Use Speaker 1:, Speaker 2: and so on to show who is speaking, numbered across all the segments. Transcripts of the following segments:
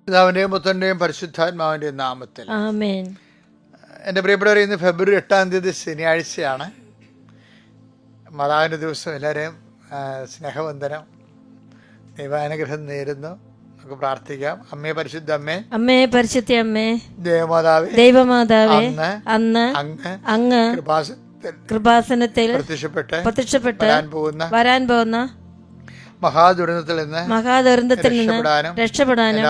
Speaker 1: പിതാവിന്റെയും പുത്രന്റെയും പരിശുദ്ധാത്മാവിന്റെയും നാമത്തിൽ
Speaker 2: ആമേൻ.
Speaker 1: എൻ്റെ പ്രിയപ്പെട്ടവരെ, ഇന്ന് ഫെബ്രുവരി 8 ശനിയാഴ്ചയാണ്. മാതാവിൻ്റെ ദിവസം. എല്ലാവരെയും സ്നേഹവന്ദനം, ദൈവാനുഗ്രഹം നേരുന്നു. നമുക്ക് പ്രാർത്ഥിക്കാം. അമ്മേ, പരിശുദ്ധ അമ്മേ,
Speaker 2: അമ്മേ, പരിശുദ്ധ അമ്മേ,
Speaker 1: ദേവമാതാവേ,
Speaker 2: ദൈവമാതാവേ,
Speaker 1: അന്ന്
Speaker 2: അങ്ങ് കൃപാസനത്തിൽ
Speaker 1: പ്രത്യക്ഷപ്പെട്ട്
Speaker 2: വരാൻ പോകുന്ന
Speaker 1: മഹാദുരന്തത്തിൽ നിന്ന്
Speaker 2: രക്ഷപ്പെടാനും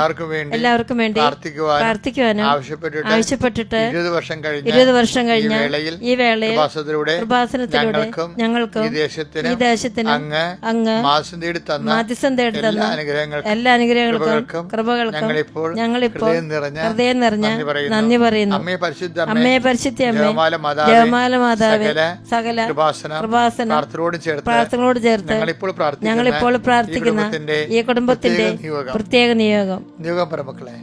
Speaker 2: എല്ലാവർക്കും വേണ്ടി പ്രാർത്ഥിക്കുവാനും ആവശ്യപ്പെട്ടിട്ട് 20 വർഷം കഴിഞ്ഞ ഈ വേളയിൽ കൃപാസനത്തിലൂടെ ഞങ്ങൾക്കും ഈ ദേശത്തിന് അങ്ങ് മാധ്യസ്ഥം തേടി തന്ന എല്ലാ അനുഗ്രഹങ്ങൾക്കും കൃപകൾക്കും ഞങ്ങളിപ്പോൾ ഹൃദയം നിറഞ്ഞ നന്ദി പറയുന്നു. അമ്മയെ പരിശുദ്ധ അമ്മേ, ജപമാല മാതാവേ, സകല കൃപാസന പ്രാർത്ഥനകളോട് ചേർത്ത് ഞങ്ങളിപ്പോൾ പ്രാർത്ഥിക്കുന്ന ഈ കുടുംബത്തിന്റെ പ്രത്യേക നിയോഗം
Speaker 1: മക്കളെ.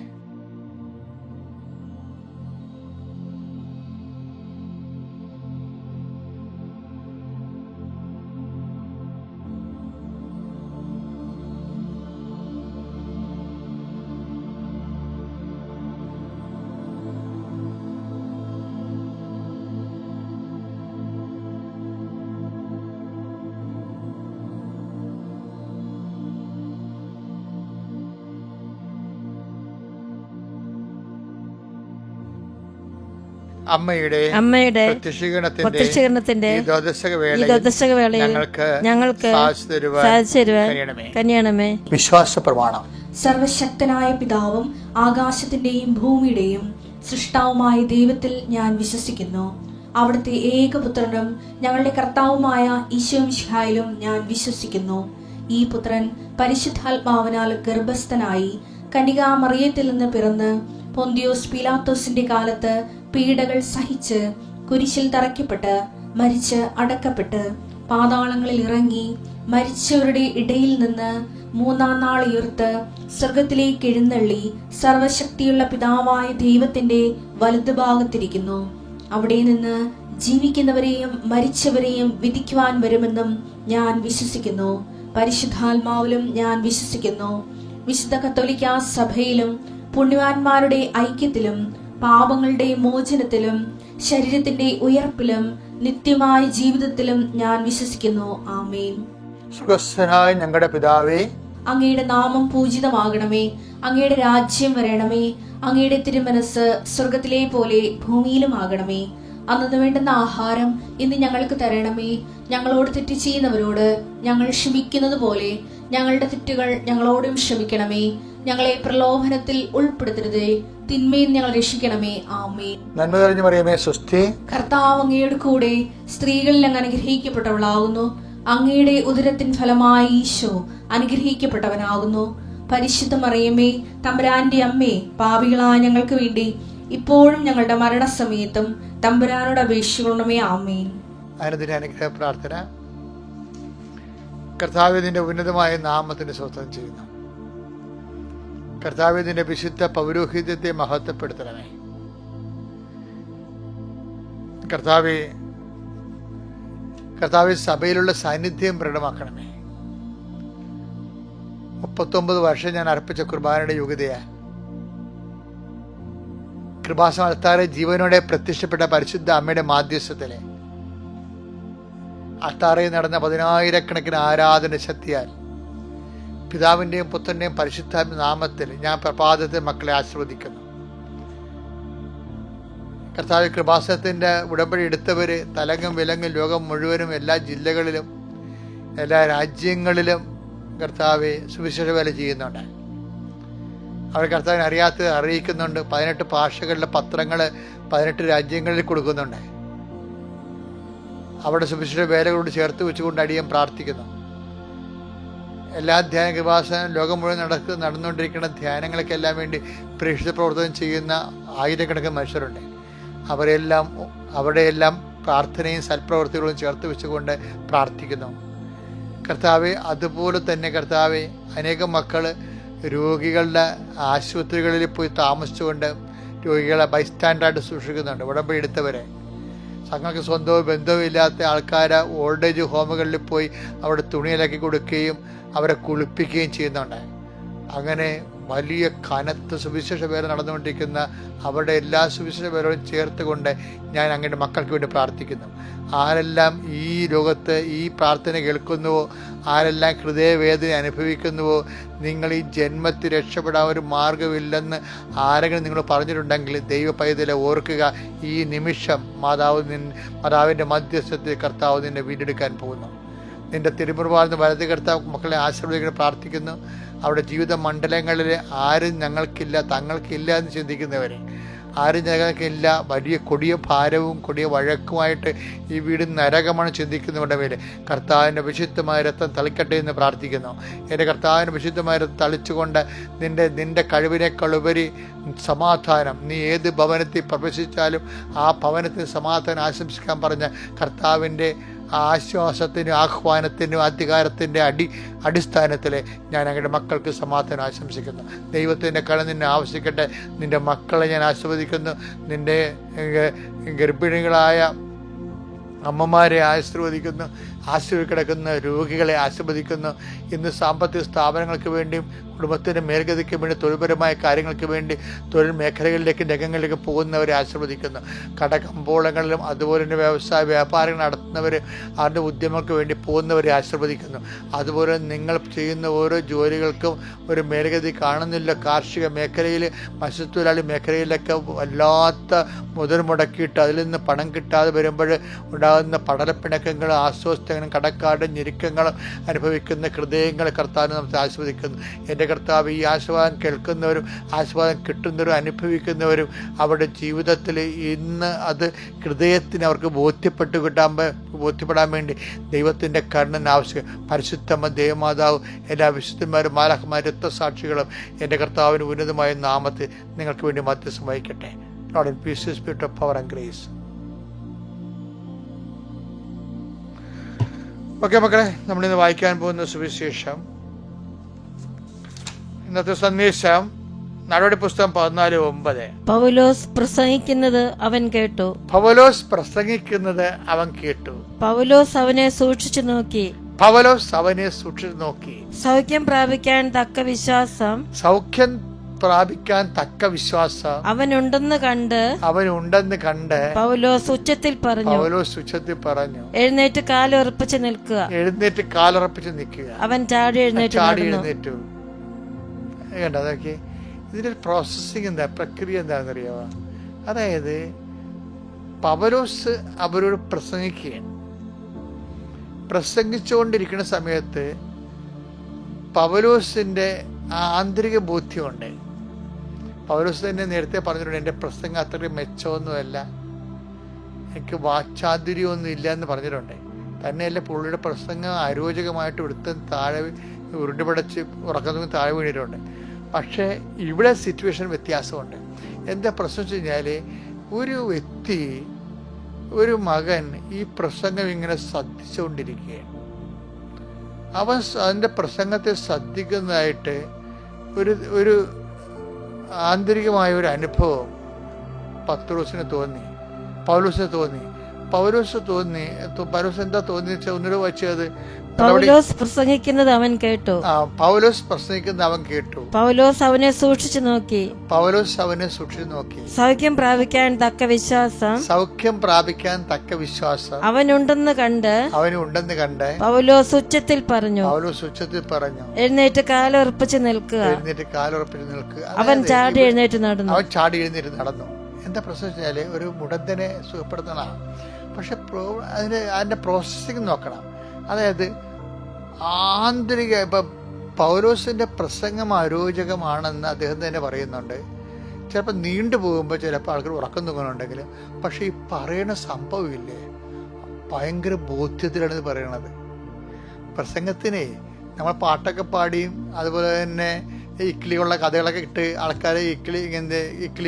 Speaker 1: അമ്മയുടെ പ്രത്യക്ഷീകരണത്തിന്റെ വേളയിൽ ഞങ്ങൾക്ക് കനിയണമേ. വിശ്വാസ പ്രമാണം.
Speaker 3: സർവശക്തനായ പിതാവും ആകാശത്തിന്റെയും ഭൂമിയുടെയും സൃഷ്ടാവുമായ ദൈവത്തിൽ ഞാൻ വിശ്വസിക്കുന്നു. അവിടുത്തെ ഏകപുത്രനും ഞങ്ങളുടെ കർത്താവുമായ ഈശോമിശിഹായിലും ഞാൻ വിശ്വസിക്കുന്നു. ഈ പുത്രൻ പരിശുദ്ധാത്മാവിനാൽ ഗർഭസ്ഥനായി കന്യകാമറിയത്തിൽ നിന്ന് പിറന്ന് പൊന്തിയോസ് പീലാത്തോസിന്റെ കാലത്ത് പീഡകൾ സഹിച്ച് കുരിശിൽ തറയ്ക്കപ്പെട്ട് മരിച്ച് അടക്കപ്പെട്ട് പാതാളങ്ങളിൽ ഇറങ്ങി മരിച്ചവരുടെ ഇടയിൽ നിന്ന് 3-ാം നാൾ ഉയർത്ത് സ്വർഗത്തിലേക്ക് എഴുന്നള്ളി സർവശക്തിയുള്ള പിതാവായ ദൈവത്തിന്റെ വലതുഭാഗത്തിരിക്കുന്നു. അവിടെ നിന്ന് ജീവിക്കുന്നവരെയും മരിച്ചവരെയും വിധിക്കുവാൻ വരുമെന്നും ഞാൻ വിശ്വസിക്കുന്നു. പരിശുദ്ധാത്മാവിലും ഞാൻ വിശ്വസിക്കുന്നു. വിശുദ്ധ കത്തോലിക്കാ സഭയിലും പുണ്യവാന്മാരുടെ ഐക്യത്തിലും പാപങ്ങളുടെ മോചനത്തിലും ശരീരത്തിന്റെ ഉയർപ്പിലും നിത്യമായ ജീവിതത്തിലും ഞാൻ വിശ്വസിക്കുന്നു. ആമേൻ.
Speaker 1: സുഖസ്ഥനായ ഞങ്ങളുടെ പിതാവേ,
Speaker 3: അങ്ങയുടെ നാമം പൂജിതമാകണമേ. അങ്ങയുടെ രാജ്യം വരണമേ. അങ്ങയുടെ തിരുമനസ് സ്വർഗത്തിലെ പോലെ ഭൂമിയിലും ആകണമേ. അന്നു വേണ്ടുന്ന ആഹാരം ഇന്ന് ഞങ്ങൾക്ക് തരണമേ. ഞങ്ങളോട് തെറ്റ് ചെയ്യുന്നവരോട് ഞങ്ങൾ ക്ഷമിക്കുന്നത് പോലെ ഞങ്ങളുടെ തെറ്റുകൾ ഞങ്ങളോടും ക്ഷമിക്കണമേ. ഞങ്ങളെ പ്രലോഭനത്തിൽ ഉൾപ്പെടുത്തരുതേ, തിന്മയിൽ ഞങ്ങൾ രക്ഷിക്കണമേ. ആമേൻ.
Speaker 1: നന്മ നിറഞ്ഞ മറിയമേ, സ്വസ്തി.
Speaker 3: കർത്താവ് അങ്ങയുടെ കൂടെ സ്ത്രീകളിൽ അങ്ങ് അനുഗ്രഹിക്കപ്പെട്ടവളാകുന്നു. അങ്ങയുടെ ഉദരത്തിൻ ഫലമായി ഈശോ അനുഗ്രഹിക്കപ്പെട്ടവനാകുന്നു. പരിശുദ്ധ മറിയമേ, തമ്പുരാന്റെ അമ്മേ, പാപികളായ ഞങ്ങൾക്ക് വേണ്ടി ഇപ്പോഴും ഞങ്ങളുടെ മരണസമയത്തും തമ്പുരാനോട് അപേക്ഷിക്കണമേ. ആമേൻ.
Speaker 1: അനുഗ്രഹ പ്രാർത്ഥന. കർത്താവിന്റെ ഉന്നതമായ നാമത്തിന് സ്വസ്ഥം ചെയ്യുന്നു. കർത്താവിന്റെ വിശുദ്ധ പൗരോഹിത്യത്തെ മഹത്വപ്പെടുത്തണമേ. കർത്താവ് സഭയിലുള്ള സാന്നിധ്യം പ്രകടമാക്കണമേ. 39 വർഷം ഞാൻ അർപ്പിച്ച കുർബാനയുടെ യോഗ്യതയാ. കൃപാസനം അൾത്താറെ ജീവനോടെ പ്രത്യക്ഷപ്പെട്ട പരിശുദ്ധ അമ്മയുടെ മാധ്യസ്ഥത്തിലെ അൾത്താറയിൽ നടന്ന 10,000-കണക്കിന് ആരാധന ശക്തിയാൽ പിതാവിന്റെയും പുത്രന്റെയും പരിശുദ്ധാത്മ നാമത്തിൽ ഞാൻ പ്രഭാതത്തിൽ മക്കളെ ആശീർവദിക്കുന്നു. കർത്താവ് കൃപാസനത്തിന്റെ ഉടമ്പടി എടുത്തവര് തലങ്ങും വിലങ്ങും ലോകം മുഴുവനും എല്ലാ ജില്ലകളിലും എല്ലാ രാജ്യങ്ങളിലും കർത്താവ് സുവിശേഷ വേല ചെയ്യുന്നുണ്ട്. അവർ കർത്താവിനെ അറിയാത്തത് അറിയിക്കുന്നുണ്ട്. 18 ഭാഷകളിലെ പത്രങ്ങൾ 18 രാജ്യങ്ങളിൽ കൊടുക്കുന്നുണ്ട്. അവിടെ സുവിശേഷ വേലകളോട് ചേർത്ത് വെച്ചുകൊണ്ട് അടിയൻ പ്രാർത്ഥിക്കുന്നു. എല്ലാ ധ്യാന കൃപാസനം ലോകം മുഴുവൻ നടന്നുകൊണ്ടിരിക്കുന്ന ധ്യാനങ്ങൾക്കെല്ലാം വേണ്ടി പ്രേക്ഷിത പ്രവർത്തനം ചെയ്യുന്ന ആയിരക്കണക്കിന് മനുഷ്യരുണ്ട്. അവിടെയെല്ലാം പ്രാർത്ഥനയും സൽപ്രവർത്തികളും ചേർത്ത് വെച്ചുകൊണ്ട് പ്രാർത്ഥിക്കുന്നു. കർത്താവെ, അതുപോലെ തന്നെ കർത്താവെ, അനേകം മക്കൾ രോഗികളുടെ ആശുപത്രികളിൽ പോയി താമസിച്ചുകൊണ്ട് രോഗികളെ ബൈസ്റ്റാൻഡായിട്ട് സൂക്ഷിക്കുന്നുണ്ട്. ഉടമ്പടി എടുത്തവരെ തങ്ങൾക്ക് സ്വന്തവും ബന്ധവും ഇല്ലാത്ത ആൾക്കാരെ ഓൾഡ് ഏജ് ഹോമുകളിൽ പോയി അവിടെ തുണിയിലാക്കി കൊടുക്കുകയും അവരെ കുളിപ്പിക്കുകയും ചെയ്യുന്നുണ്ട്. അങ്ങനെ വലിയ കനത്ത സുവിശേഷ വേല നടന്നുകൊണ്ടിരിക്കുന്ന അവരുടെ എല്ലാ സുവിശേഷ വേലകളും ചേർത്തുകൊണ്ട് ഞാൻ അങ്ങയുടെ മക്കൾക്ക് വേണ്ടി പ്രാർത്ഥിക്കുന്നു. ആരെല്ലാം ഈ ലോകത്ത് ഈ പ്രാർത്ഥന കേൾക്കുന്നുവോ, ആരെല്ലാം ഹൃദയവേദന അനുഭവിക്കുന്നുവോ, നിങ്ങൾ ഈ ജന്മത്തിൽ രക്ഷപ്പെടാൻ ഒരു മാർഗമില്ലെന്ന് ആരെങ്കിലും നിങ്ങൾ പറഞ്ഞിട്ടുണ്ടെങ്കിൽ ദൈവ പൈതലെ ഓർക്കുക, ഈ നിമിഷം മാതാവിൻ്റെ മധ്യസ്ഥത്തിൽ കർത്താവ് നിന്നെ വീണ്ടെടുക്കാൻ പോകുന്നു. നിന്റെ തിരുമുറുവാർന്ന് വലത് കർത്താവ് മക്കളെ ആശീർവദിക്കാൻ പ്രാർത്ഥിക്കുന്നു. അവരുടെ ജീവിത മണ്ഡലങ്ങളിൽ ആരും ഞങ്ങൾക്കില്ല, തങ്ങൾക്കില്ല എന്ന് ചിന്തിക്കുന്നവരെ, ആരും ഞങ്ങൾക്കില്ല, വലിയ കൊടിയ ഭാരവും കൊടിയ വഴക്കുമായിട്ട് ഈ വീട് നരകമാണ് ചിന്തിക്കുന്നവരുടെ മേലെ കർത്താവിൻ്റെ വിശുദ്ധമായ രക്തം തളിക്കട്ടെ എന്ന് പ്രാർത്ഥിക്കുന്നു. എൻ്റെ കർത്താവിൻ്റെ വിശുദ്ധമായ രക്തം തളിച്ചുകൊണ്ട് നിന്റെ കഴിവിനേക്കാളുപരി സമാധാനം, നീ ഏത് ഭവനത്തിൽ പ്രവേശിച്ചാലും ആ ഭവനത്തിന് സമാധാനം ആശംസിക്കാൻ പറഞ്ഞ കർത്താവിൻ്റെ ആശ്വാസത്തിനും ആഹ്വാനത്തിനും അധികാരത്തിൻ്റെ അടിസ്ഥാനത്തിൽ ഞാൻ അങ്ങയുടെ മക്കൾക്ക് സമാധാനം ആശംസിക്കുന്നു. ദൈവത്തിൻ്റെ കട നിന്നെ ആവശ്യിക്കട്ടെ. നിൻ്റെ മക്കളെ ഞാൻ ആശീർവദിക്കുന്നു. നിൻ്റെ ഗർഭിണികളായ അമ്മമാരെ ആശീർവദിക്കുന്നു. ആശുപത്രി കിടക്കുന്ന രോഗികളെ ആശീർവദിക്കുന്നു. ഇന്ന് സാമ്പത്തിക സ്ഥാപനങ്ങൾക്ക് വേണ്ടിയും കുടുംബത്തിൻ്റെ മേൽഗതിക്ക് വേണ്ടി തൊഴിൽപരമായ കാര്യങ്ങൾക്ക് വേണ്ടി തൊഴിൽ മേഖലകളിലേക്ക് രംഗങ്ങളിലേക്ക് പോകുന്നവരെ ആശീർവദിക്കുന്നു. കടകമ്പോളങ്ങളിലും അതുപോലെ തന്നെ വ്യാപാരങ്ങൾ നടത്തുന്നവർ അവരുടെ ഉദ്യമങ്ങൾക്ക് വേണ്ടി പോകുന്നവരെ ആശീർവദിക്കുന്നു. അതുപോലെ നിങ്ങൾ ചെയ്യുന്ന ഓരോ ജോലികൾക്കും ഒരു മേൽഗതി കാണുന്നില്ല. കാർഷിക മേഖലയിൽ, മത്സ്യത്തൊഴിലാളി മേഖലയിലൊക്കെ വല്ലാത്ത മുതൽ മുടക്കിയിട്ട് അതിൽ നിന്ന് പണം കിട്ടാതെ വരുമ്പോൾ ഉണ്ടാകുന്ന പടലപ്പിണക്കങ്ങളും അസ്വസ്ഥങ്ങളും കടക്കാടും ഞെരുക്കങ്ങളും അനുഭവിക്കുന്ന ഹൃദയങ്ങൾ കർത്താവിനെ നമുക്ക് ആസ്വദിക്കുന്നു. എൻ്റെ കർത്താവ്, ഈ ആശീർവാദം കേൾക്കുന്നവരും ആശീർവാദം കിട്ടുന്നവരും അനുഭവിക്കുന്നവരും അവരുടെ ജീവിതത്തിൽ ഇന്ന് അത് ഹൃദയത്തിന് അവർക്ക് ബോധ്യപ്പെടാൻ വേണ്ടി ദൈവത്തിൻ്റെ കരുണ ആവശ്യം. പരിശുദ്ധമ്മ ദേവമാതാവ്, എല്ലാ വിശുദ്ധന്മാരും മാലാഖമാരും രക്തസാക്ഷികളും എൻ്റെ കർത്താവിന് ഉന്നതമായ നാമത്തിൽ നിങ്ങൾക്ക് വേണ്ടി മധ്യസ്ഥം വഹിക്കട്ടെ. Lord, in peace, spirit of power and grace. Okay മക്കളെ, നമ്മളിന്ന് വായിക്കാൻ പോകുന്ന സുവിശേഷം, ഇന്നത്തെ സന്ദേശം നടപടി പുസ്തകം 14:9.
Speaker 2: പൗലോസ് പ്രസംഗിക്കുന്നത് അവൻ കേട്ടു. പൗലോസ് അവനെ സൂക്ഷിച്ചു നോക്കി. സൗഖ്യം പ്രാപിക്കാൻ തക്ക വിശ്വാസം അവനുണ്ടെന്ന് കണ്ട് പൗലോസ് ഉച്ചത്തിൽ പറഞ്ഞു, എഴുന്നേറ്റ് കാലുറപ്പിച്ച് നിൽക്കുക. അവൻ ചാടി എഴുന്നേറ്റു.
Speaker 1: അതൊക്കെ ഇതിന്റെ പ്രോസസ്സിങ് പ്രക്രിയ എന്താണെന്ന് അറിയാമോ? അതായത് പൗലോസ് അവരോട് പ്രസംഗിച്ചുകൊണ്ടിരിക്കുന്ന സമയത്ത് പൗലോസിന്റെ ആന്തരിക ബോധ്യമുണ്ട്. പൗലോസ് തന്നെ നേരത്തെ പറഞ്ഞിട്ടുണ്ട്, എൻ്റെ പ്രസംഗം അത്രയും മെച്ചമൊന്നുമല്ല, എനിക്ക് വാക്ചാതുര്യമൊന്നും ഇല്ല എന്ന് പറഞ്ഞിട്ടുണ്ട്. തന്നെയല്ല, പുള്ളിയുടെ പ്രസംഗം അരോചകമായിട്ട് ഇവിടുത്തെ താഴെ ഉരുണ്ടുപടച്ച് ഉറക്കം താഴെ വീണിട്ടുണ്ട്. പക്ഷേ ഇവിടെ സിറ്റുവേഷൻ വ്യത്യാസമുണ്ട്. എന്താ പ്രശ്നം വെച്ച് കഴിഞ്ഞാൽ, ഒരു മകൻ ഈ പ്രസംഗം ഇങ്ങനെ ശ്രദ്ധിച്ചുകൊണ്ടിരിക്കുകയാണ്. അവൻ അതിൻ്റെ പ്രസംഗത്തെ ശ്രദ്ധിക്കുന്നതായിട്ട് ഒരു ആന്തരികമായ ഒരു അനുഭവം പൗലോസിന് തോന്നി. പൗലോസ് എന്താ തോന്നി വെച്ചാൽ ഒന്നുകൂടെ വായിച്ചത്,
Speaker 2: പൗലോസ് പ്രസംഗിക്കുന്നത് അവൻ കേട്ടു. പൗലോസ് അവനെ സൂക്ഷിച്ചു നോക്കി. സൗഖ്യം പ്രാപിക്കാൻ തക്ക വിശ്വാസം അവനുണ്ടെന്ന് കണ്ട് പൗലോസ് ഉച്ചത്തിൽ പറഞ്ഞു, എഴുന്നേറ്റ് കാലുറപ്പിച്ച് നിൽക്കുക. അവൻ ചാടി എഴുന്നേറ്റ് നടന്നു.
Speaker 1: എന്താ പ്രശ്നം വെച്ചാല്, ഒരു മുടന്തനെ സുഖപ്പെടുത്തണം. പക്ഷെ അതിന്റെ പ്രോസസ്സിങ് നോക്കണം. അതായത് ആന്തരിക, ഇപ്പം പൗലോസിന്റെ പ്രസംഗം അരോചകമാണെന്ന് അദ്ദേഹം തന്നെ പറയുന്നുണ്ട്. ചിലപ്പോൾ നീണ്ടു പോകുമ്പോൾ ചിലപ്പോൾ ആൾക്കാർ ഉറക്കം തൂങ്ങുന്നുണ്ടെങ്കിലും, പക്ഷെ ഈ പറയുന്ന സംഭവമില്ലേ, ഭയങ്കര ബോധ്യത്തിലാണ് ഇത് പറയണത്. പ്രസംഗത്തിനെ നമ്മൾ പാട്ടൊക്കെ പാടിയും അതുപോലെ തന്നെ ഇക്കിളിയുള്ള കഥകളൊക്കെ ഇട്ട് ആൾക്കാരെ ഇക്കിളി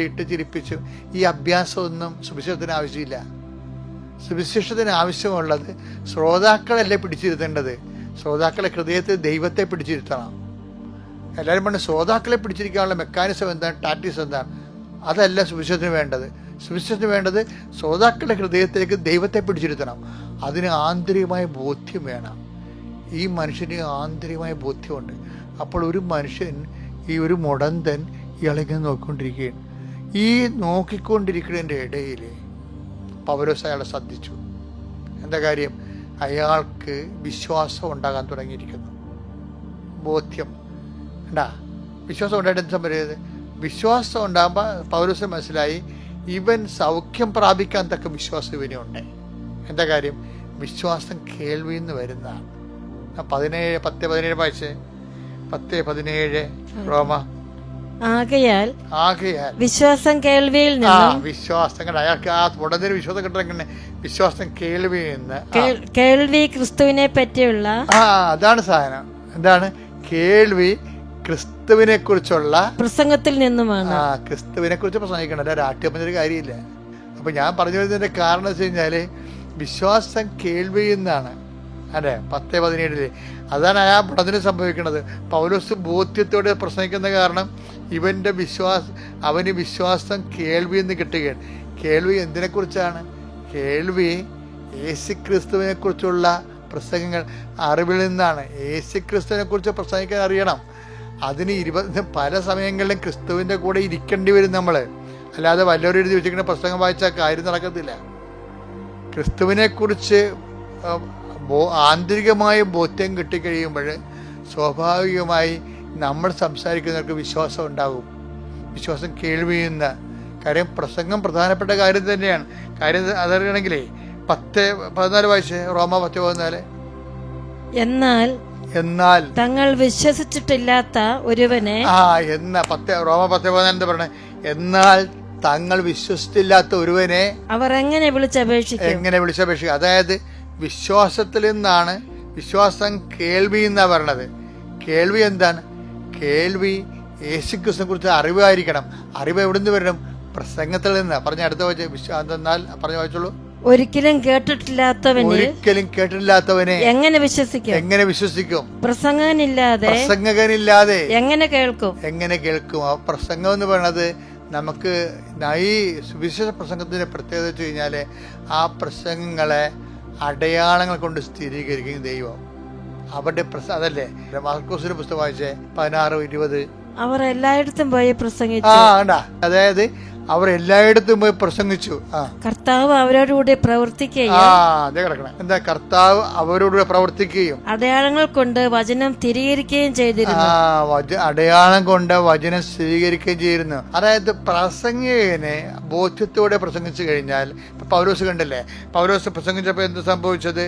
Speaker 1: ഇട്ട് ചിരിപ്പിച്ചും ഈ അഭ്യാസമൊന്നും സുവിശേഷത്തിന് ആവശ്യമില്ല. സുവിശേഷത്തിന് ആവശ്യമുള്ളത് ശ്രോതാക്കളല്ലേ പിടിച്ചിരുത്തേണ്ടത്. ശ്രോതാക്കളെ ഹൃദയത്തിൽ ദൈവത്തെ പിടിച്ചിരുത്തണം. എല്ലാവരും പറഞ്ഞ് ശ്രോതാക്കളെ പിടിച്ചിരിക്കാനുള്ള മെക്കാനിസം എന്താണ്, ടാക്ടിക്സ് എന്താണ്? അതല്ല സുവിശേഷത്തിന് വേണ്ടത്. സുവിശേഷത്തിന് വേണ്ടത് ശ്രോതാക്കളുടെ ഹൃദയത്തിലേക്ക് ദൈവത്തെ പിടിച്ചിരുത്തണം. അതിന് ആന്തരികമായ ബോധ്യം വേണം. ഈ മനുഷ്യന് ആന്തരികമായ ബോധ്യമുണ്ട്. അപ്പോൾ ഒരു മനുഷ്യൻ ഈ ഒരു മുടന്തൻ ഇയാളിങ്ങനെ നോക്കിക്കൊണ്ടിരിക്കുകയാണ്. ഈ നോക്കിക്കൊണ്ടിരിക്കുന്നതിൻ്റെ ഇടയിൽ പൗലോസ് അയാളെ ശ്രദ്ധിച്ചു. എന്താ കാര്യം? അയാൾക്ക് വിശ്വാസം ഉണ്ടാകാൻ തുടങ്ങിയിരിക്കുന്നു. ബോധ്യം ഉണ്ടാ, വിശ്വാസം ഉണ്ടായിട്ട് എന്ത് സംഭവിച്ചത്? വിശ്വാസം ഉണ്ടാകുമ്പോൾ പൗലോസിന് മനസ്സിലായി ഇവൻ സൗഖ്യം പ്രാപിക്കാൻ തക്ക വിശ്വാസം ഇവനുണ്ട്. എന്താ കാര്യം? വിശ്വാസം കേൾവിയിൽ നിന്ന് വരുന്നതാണ്. 10:17 വായിച്ചേ. 10:17 റോമ.
Speaker 2: ആകയാൽ വിശ്വാസം കേൾവിയിൽ നിന്നും,
Speaker 1: വിശ്വാസം അയാൾക്ക് ആ ഉടനെ വിശ്വാസം കിട്ടണമെങ്കിൽ വിശ്വാസം കേൾവിയിൽ നിന്ന്,
Speaker 2: കേൾവി ക്രിസ്തുവിനെ പറ്റിയുള്ള,
Speaker 1: അതാണ് സാധനം. എന്താണ് കേൾവി? ക്രിസ്തുവിനെ കുറിച്ചുള്ള പ്രസംഗത്തിൽ നിന്നുമാണ്. ക്രിസ്തുവിനെ കുറിച്ച് പ്രസംഗിക്കണം, അല്ല രാഷ്ട്രീയം പറഞ്ഞൊരു കാര്യമില്ല. അപ്പൊ ഞാൻ പറഞ്ഞു വരുന്നതിന്റെ കാരണം വെച്ച് കഴിഞ്ഞാല് വിശ്വാസം കേൾവിയിൽ നിന്നാണ്. അല്ലെ 10:17 അതാണ് ആ പടത്തിന് സംഭവിക്കുന്നത്. പൗലോസ് ബോധ്യത്തോടെ പ്രസംഗിക്കുന്ന കാരണം ഇവന്റെ അവന് വിശ്വാസം കേൾവിയിൽ നിന്ന് കിട്ടുകയാണ്. കേൾവി എന്തിനെ കുറിച്ചാണ്? കേൾവി യേശുക്രിസ്തുവിനെ കുറിച്ചുള്ള പ്രസംഗങ്ങൾ അറിവിൽ നിന്നാണ്. യേശുക്രിസ്തുവിനെ കുറിച്ച് പ്രസംഗിക്കാൻ അറിയണം. അതിന് പല സമയങ്ങളിലും ക്രിസ്തുവിൻ്റെ കൂടെ ഇരിക്കേണ്ടി വരും നമ്മൾ. അല്ലാതെ വല്ലവരും എഴുതി വെച്ചിരിക്കുന്ന പ്രസംഗം വായിച്ചാൽ കാര്യം നടക്കത്തില്ല. ക്രിസ്തുവിനെ കുറിച്ച് ആന്തരികമായ ബോധ്യം കിട്ടിക്കഴിയുമ്പോൾ സ്വാഭാവികമായി നമ്മൾ സംസാരിക്കുന്നവർക്ക് വിശ്വാസം ഉണ്ടാകും. വിശ്വാസം കേൾവിയുന്ന കാര്യം. പ്രസംഗം പ്രധാനപ്പെട്ട കാര്യം തന്നെയാണ്. കാര്യം അതറിയണമെങ്കിലേ 10:14 വായിച്ചേ. റോമ 10:14. എന്നാൽ
Speaker 2: തങ്ങൾ വിശ്വസിച്ചിട്ടില്ലാത്ത ഒരുവനെ,
Speaker 1: റോമ 10:14 എന്താ പറഞ്ഞേ? എന്നാൽ തങ്ങൾ വിശ്വസിച്ചില്ലാത്ത ഒരുവനെ
Speaker 2: അവർ എങ്ങനെ വിളിച്ചപേക്ഷിക്കും?
Speaker 1: അതായത് വിശ്വാസത്തിൽ നിന്നാണ്. വിശ്വാസം കേൾവി എന്നാ പറഞ്ഞത്. കേൾവി എന്താണ്? കേൾവി യേശുക്രിസ്തുവിനെ കുറിച്ച് അറിവായിരിക്കണം. അറിവ് എവിടെ നിന്ന് വരണം? പ്രസംഗത്തിൽ നിന്ന്. പറഞ്ഞ അടുത്ത എന്നാൽ പറഞ്ഞു വായിച്ചോളൂ.
Speaker 2: ഒരിക്കലും കേട്ടിട്ടില്ലാത്തവനെ എങ്ങനെ
Speaker 1: വിശ്വസിക്കും?
Speaker 2: പ്രസംഗകനില്ലാതെ എങ്ങനെ
Speaker 1: കേൾക്കും? ആ പ്രസംഗം എന്ന് പറയുന്നത് നമുക്ക് ഈ സുവിശേഷ പ്രസംഗത്തിന്റെ പ്രത്യേകത വെച്ച് കഴിഞ്ഞാല് ആ പ്രസംഗങ്ങളെ അടയാളങ്ങൾ കൊണ്ട് സ്ഥിരീകരിക്കും ദൈവം. അവരുടെ അതല്ലേ മാർക്കോസിന്റെ പുസ്തകം വായിച്ചേ 16:20.
Speaker 2: അവർ എല്ലായിടത്തും പോയി പ്രസംഗിച്ചു.
Speaker 1: അതായത് അവർ എല്ലായിടത്തും പോയി പ്രസംഗിച്ചു.
Speaker 2: കർത്താവ് അവരോടുകൂടി പ്രവർത്തിക്കുകയും
Speaker 1: എന്താ കർത്താവ് അവരോടുകൂടി പ്രവർത്തിക്കുകയും
Speaker 2: അടയാളങ്ങൾ കൊണ്ട് വചനം സ്ഥിരീകരിക്കുകയും ചെയ്തിരുന്നു.
Speaker 1: അടയാളം കൊണ്ട് വചനം സ്ഥിരീകരിക്കുകയും ചെയ്യുന്നു. അതായത് പ്രസംഗികനെ ബോധ്യത്തോടെ പ്രസംഗിച്ചു കഴിഞ്ഞാൽ, പൗലോസ് കണ്ടില്ലേ, പൗലോസ് പ്രസംഗിച്ചപ്പോൾ എന്ത് സംഭവിച്ചത്?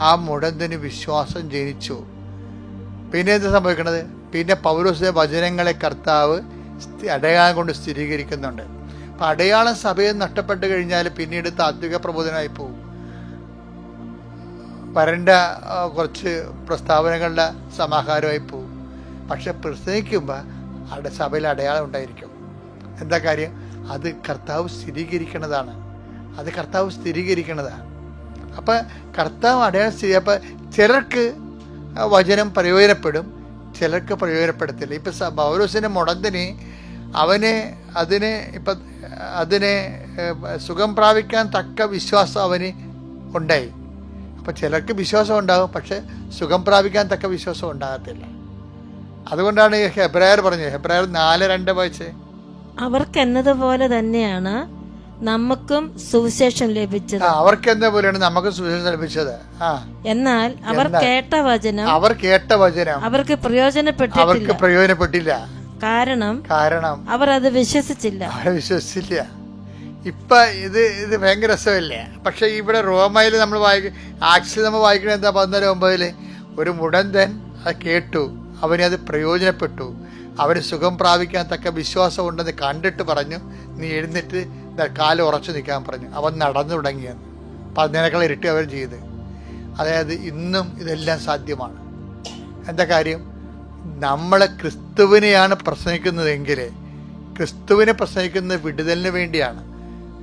Speaker 1: ആ മുടന്തന് വിശ്വാസം ജനിച്ചു. പിന്നെ എന്ത് സംഭവിക്കണത്? പിന്നെ പൗലോസിന്റെ വചനങ്ങളെ കർത്താവ് അടയാളം കൊണ്ട് സ്ഥിരീകരിക്കുന്നുണ്ട്. അപ്പം അടയാളം സഭയിൽ നഷ്ടപ്പെട്ട് കഴിഞ്ഞാൽ പിന്നീട് താത്വിക പ്രബോധനമായി പോകും. വരണ്ട കുറച്ച് പ്രസ്താവനകളുടെ സമാഹാരമായി പോകും. പക്ഷെ പ്രസംഗിക്കുമ്പോൾ സഭയിൽ അടയാളം ഉണ്ടായിരിക്കും. എന്താ കാര്യം? അത് കർത്താവ് സ്ഥിരീകരിക്കണതാണ്. അപ്പം കർത്താവ് അടയാളം അപ്പം ചിലർക്ക് വചനം പ്രയോജനപ്പെടും, ചിലർക്ക് പ്രയോജനപ്പെടുത്തില്ല. ഇപ്പം പൗലോസിന്റെ മുടന്തിന് അതിനെ സുഖം പ്രാപിക്കാൻ തക്ക വിശ്വാസം അവന് ഉണ്ടായി. അപ്പം ചിലർക്ക് വിശ്വാസം ഉണ്ടാകും, പക്ഷെ സുഖം പ്രാപിക്കാൻ തക്ക വിശ്വാസം ഉണ്ടാകത്തില്ല. അതുകൊണ്ടാണ് ഹെബ്രായർ പറഞ്ഞത്. ഹെബ്രായർ 4:2 വായിച്ചേ.
Speaker 2: അവർക്കെന്നതുപോലെ തന്നെയാണ് നമുക്കും സുവിശേഷം ലഭിച്ചത്.
Speaker 1: അവർക്കെന്ന പോലെയാണ് നമുക്കും സുവിശേഷം ലഭിച്ചത്.
Speaker 2: എന്നാൽ അവർ കേട്ട വചനം അവർക്ക് പ്രയോജനപ്പെട്ടില്ല. കാരണം അവർ അത് വിശ്വസിച്ചില്ല.
Speaker 1: ഇപ്പൊ ഇത് ഭയങ്കര രസമല്ലേ? പക്ഷെ ഇവിടെ റോമയിൽ നമ്മൾ ആക്ച്വലി നമ്മൾ വായിക്കണത് എന്താ? 14:9 ഒരു മുടന്തൻ അത് കേട്ടു, അവനത് പ്രയോജനപ്പെട്ടു, അവന് സുഖം പ്രാപിക്കാൻ തക്ക വിശ്വാസം ഉണ്ടെന്ന് കണ്ടിട്ട് പറഞ്ഞു, നീ എഴുന്നേറ്റ് കാല് ഉറച്ചു നിൽക്കാൻ പറഞ്ഞു. അവൻ നടന്നു തുടങ്ങിയെന്ന്. 14 ഇരട്ടി അവർ ചെയ്ത്. അതായത് ഇന്നും ഇതെല്ലാം സാധ്യമാണ്. എന്താ കാര്യം? നമ്മളെ ക്രിസ്തുവിനെയാണ് പ്രസംഗിക്കുന്നതെങ്കിൽ, ക്രിസ്തുവിനെ പ്രസംഗിക്കുന്നത് വിടുതലിന് വേണ്ടിയാണ്.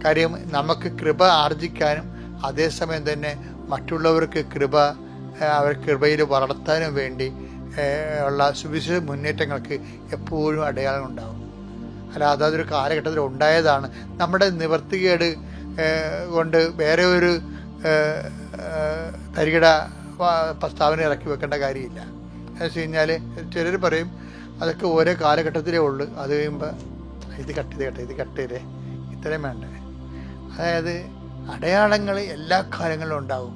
Speaker 1: കാര്യം നമുക്ക് കൃപ ആർജിക്കാനും അതേസമയം തന്നെ മറ്റുള്ളവർക്ക് കൃപയിൽ വളർത്താനും വേണ്ടി ഉള്ള സുവിശേഷ മുന്നേറ്റങ്ങൾക്ക് എപ്പോഴും അടയാളം ഉണ്ടാകും. അല്ല അതൊരു കാലഘട്ടത്തിൽ ഉണ്ടായതാണ്. നമ്മുടെ നിവർത്തികേട് കൊണ്ട് വേറെ ഒരു തരികിട പ്രസ്താവന ഇറക്കി വെക്കേണ്ട കാര്യമില്ല. എന്ന് വെച്ച് കഴിഞ്ഞാൽ ചിലർ പറയും അതൊക്കെ ഓരോ കാലഘട്ടത്തിലേ ഉള്ളൂ. അത് കഴിയുമ്പോൾ ഇത് കട്ട് ചെയ്തേ ഇത്രയും വേണ്ടേ. അതായത് അടയാളങ്ങൾ എല്ലാ കാലങ്ങളിലും ഉണ്ടാവും.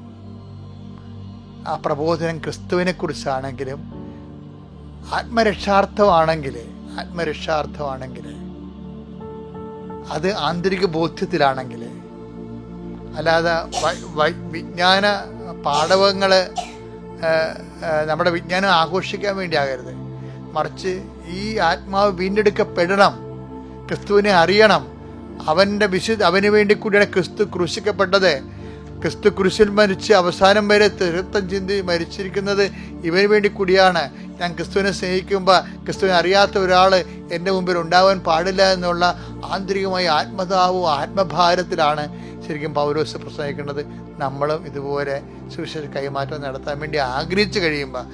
Speaker 1: ആ പ്രബോധനം ക്രിസ്തുവിനെ കുറിച്ചാണെങ്കിലും ആത്മരക്ഷാർത്ഥമാണെങ്കിൽ അത് ആന്തരിക ബോധ്യത്തിലാണെങ്കിൽ, അല്ലാതെ വിജ്ഞാന പാഠവങ്ങൾ നമ്മുടെ വിജ്ഞാനം ആഘോഷിക്കാൻ വേണ്ടി ആകരുത്. മറിച്ച് ഈ ആത്മാവ് വീണ്ടെടുക്കപ്പെടണം, ക്രിസ്തുവിനെ അറിയണം. അവന് വേണ്ടി കൂടിയാണ് ക്രിസ്തു ക്രൂശിക്കപ്പെട്ടത്. ക്രിസ്തു ക്രൂശിൽ മരിച്ച് അവസാനം വരെ രക്തം ചിന്തി മരിച്ചിരിക്കുന്നത് ഇവന് വേണ്ടി കൂടിയാണ്. ഞാൻ ക്രിസ്തുവിനെ സ്നേഹിക്കുമ്പോൾ ക്രിസ്തുവിനെ അറിയാത്ത ഒരാൾ എൻ്റെ മുമ്പിൽ ഉണ്ടാവാൻ പാടില്ല എന്നുള്ള ആന്തരികമായ ആത്മതാവും ആത്മഭാരത്തിലാണ് ശരിക്കും പൗലോസ് പ്രസംഗിക്കുന്നത്. നമ്മളും ഇതുപോലെ സുവിശേഷ കൈമാറ്റം നടത്താൻ വേണ്ടി ആഗ്രഹിച്ചു കഴിയുമ്പോൾ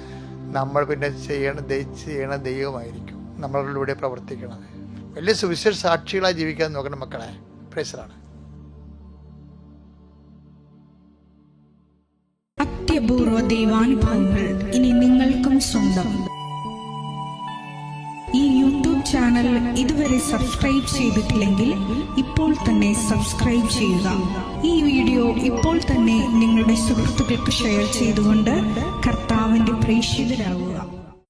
Speaker 1: നമ്മൾ പിന്നെ ചെയ്യണ ദൈവമായിരിക്കും നമ്മളിലൂടെ പ്രവർത്തിക്കുന്നത്. വലിയ സുവിശേഷ സാക്ഷികളായി ജീവിക്കാൻ നോക്കണം മക്കളെ. പ്രൈസറാണ്.
Speaker 4: അത്യപൂർവ ദൈവാനുഭവങ്ങൾ ഇനി നിങ്ങൾക്കും സ്വന്തം. ഈ യൂട്യൂബ് ചാനൽ ഇതുവരെ സബ്സ്ക്രൈബ് ചെയ്തിട്ടില്ലെങ്കിൽ ഇപ്പോൾ തന്നെ സബ്സ്ക്രൈബ് ചെയ്യുക. ഈ വീഡിയോ ഇപ്പോൾ തന്നെ നിങ്ങളുടെ സുഹൃത്തുക്കൾക്ക് ഷെയർ ചെയ്തുകൊണ്ട് കർത്താവിന്റെ പ്രേക്ഷിതരാകുക.